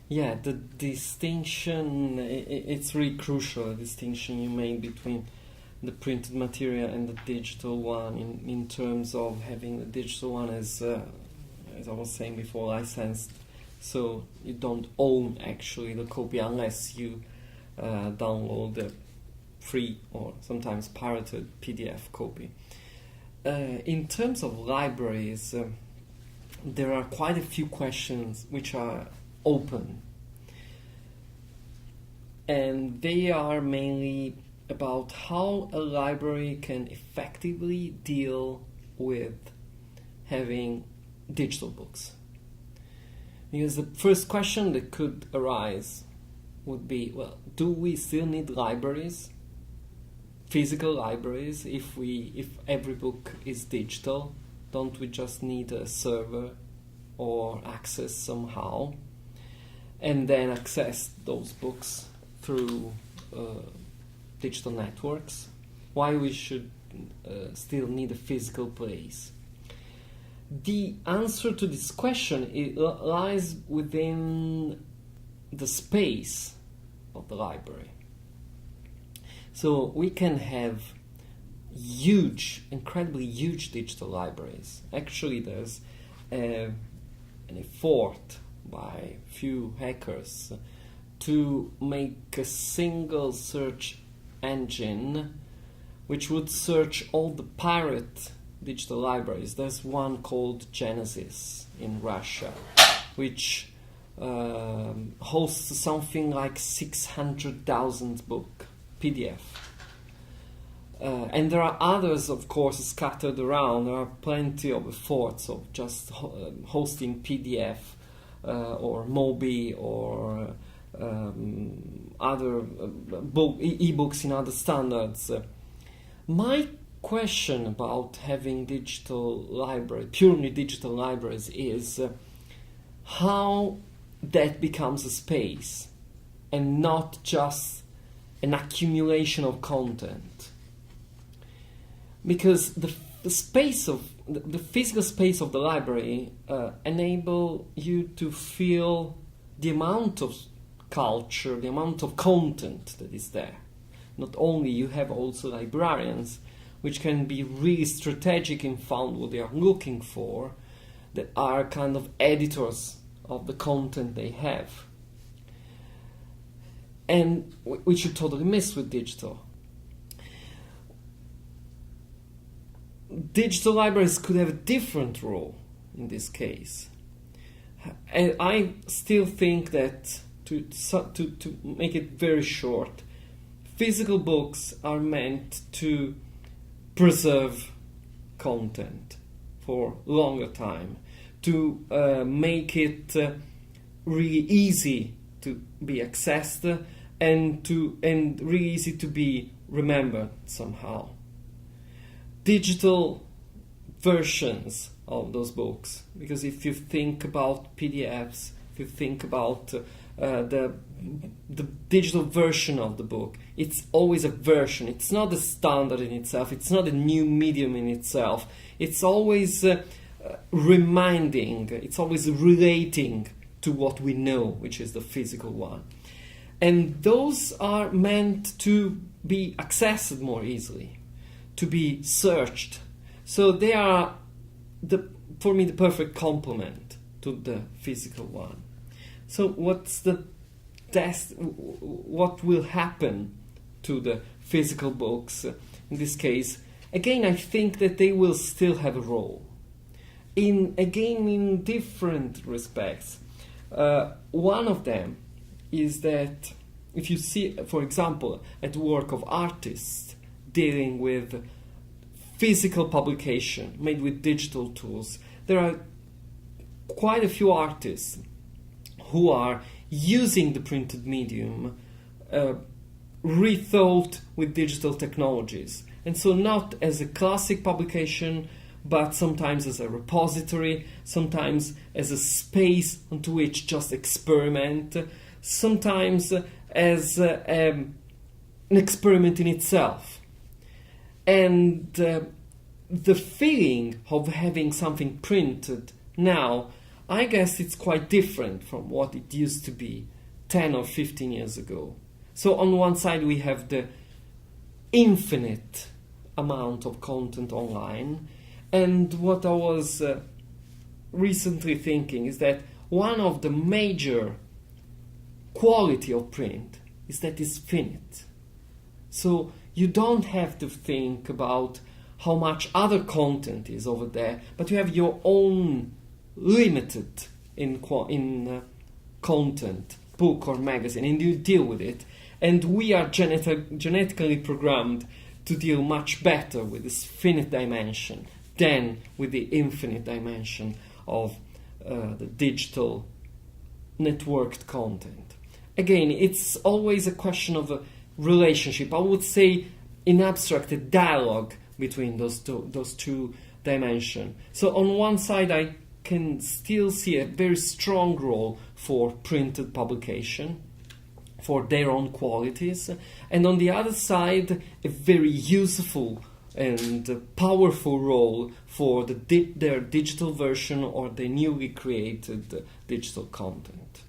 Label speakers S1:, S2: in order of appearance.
S1: Yeah, the distinction, it's really crucial, the distinction you made between the printed material and the digital one in terms of having the digital one as I was saying before, licensed, so you don't own actually the copy unless you download the free or sometimes pirated PDF copy. In terms of libraries, there are quite a few questions which are open, and they are mainly about how a library can effectively deal with having digital books. Because the first question that could arise would be, well, do we still need libraries, physical libraries, if every book is digital? Don't we just need a server or access somehow and then access those books through digital networks? Why we should still need a physical place? The answer to this question lies within the space of the library. So we can have huge, incredibly huge digital libraries. Actually, there's an effort by a few hackers to make a single search engine which would search all the pirate digital libraries. There's one called Genesis in Russia, which hosts something like 600,000 book PDF. And there are others, of course, scattered around. There are plenty of efforts of just hosting PDF or Mobi or other e-books in other standards. My question about having digital library, purely digital libraries, is how that becomes a space and not just an accumulation of content. Because the space of the physical space of the library enable you to feel the amount of culture, the amount of content that is there. Not only you have also librarians, which can be really strategic and found what they are looking for, that are kind of editors of the content they have. And which you totally miss with digital. Digital libraries could have a different role in this case. And I still think that, to make it very short, physical books are meant to preserve content for longer time, to make it really easy to be accessed and really easy to be remembered somehow. Digital versions of those books, because if you think about PDFs, if you think about the digital version of the book, it's always a version. It's not a standard in itself. It's not a new medium in itself. It's always reminding. It's always relating to what we know, which is the physical one. And those are meant to be accessed more easily, to be searched. So they are, for me, the perfect complement to the physical one. So what will happen to the physical books in this case? Again, I think that they will still have a role. In different respects. One of them is that if you see, for example, at work of artists dealing with physical publication made with digital tools, there are quite a few artists who are using the printed medium rethought with digital technologies. And so not as a classic publication, but sometimes as a repository, sometimes as a space onto which just experiment, sometimes as an experiment in itself. And the feeling of having something printed now I guess it's quite different from what it used to be 10 or 15 years ago. So on one side we have the infinite amount of content online, and what I was recently thinking is that one of the major quality of print is that it's finite. So you don't have to think about how much other content is over there, but you have your own limited in content, book or magazine, and you deal with it. And we are genetically programmed to deal much better with this finite dimension than with the infinite dimension of the digital networked content. Again, it's always a question of a relationship. I would say, in abstract, a dialogue between those two dimensions. So on one side, I can still see a very strong role for printed publication, for their own qualities, and on the other side, a very useful and powerful role for their digital version or the newly created digital content.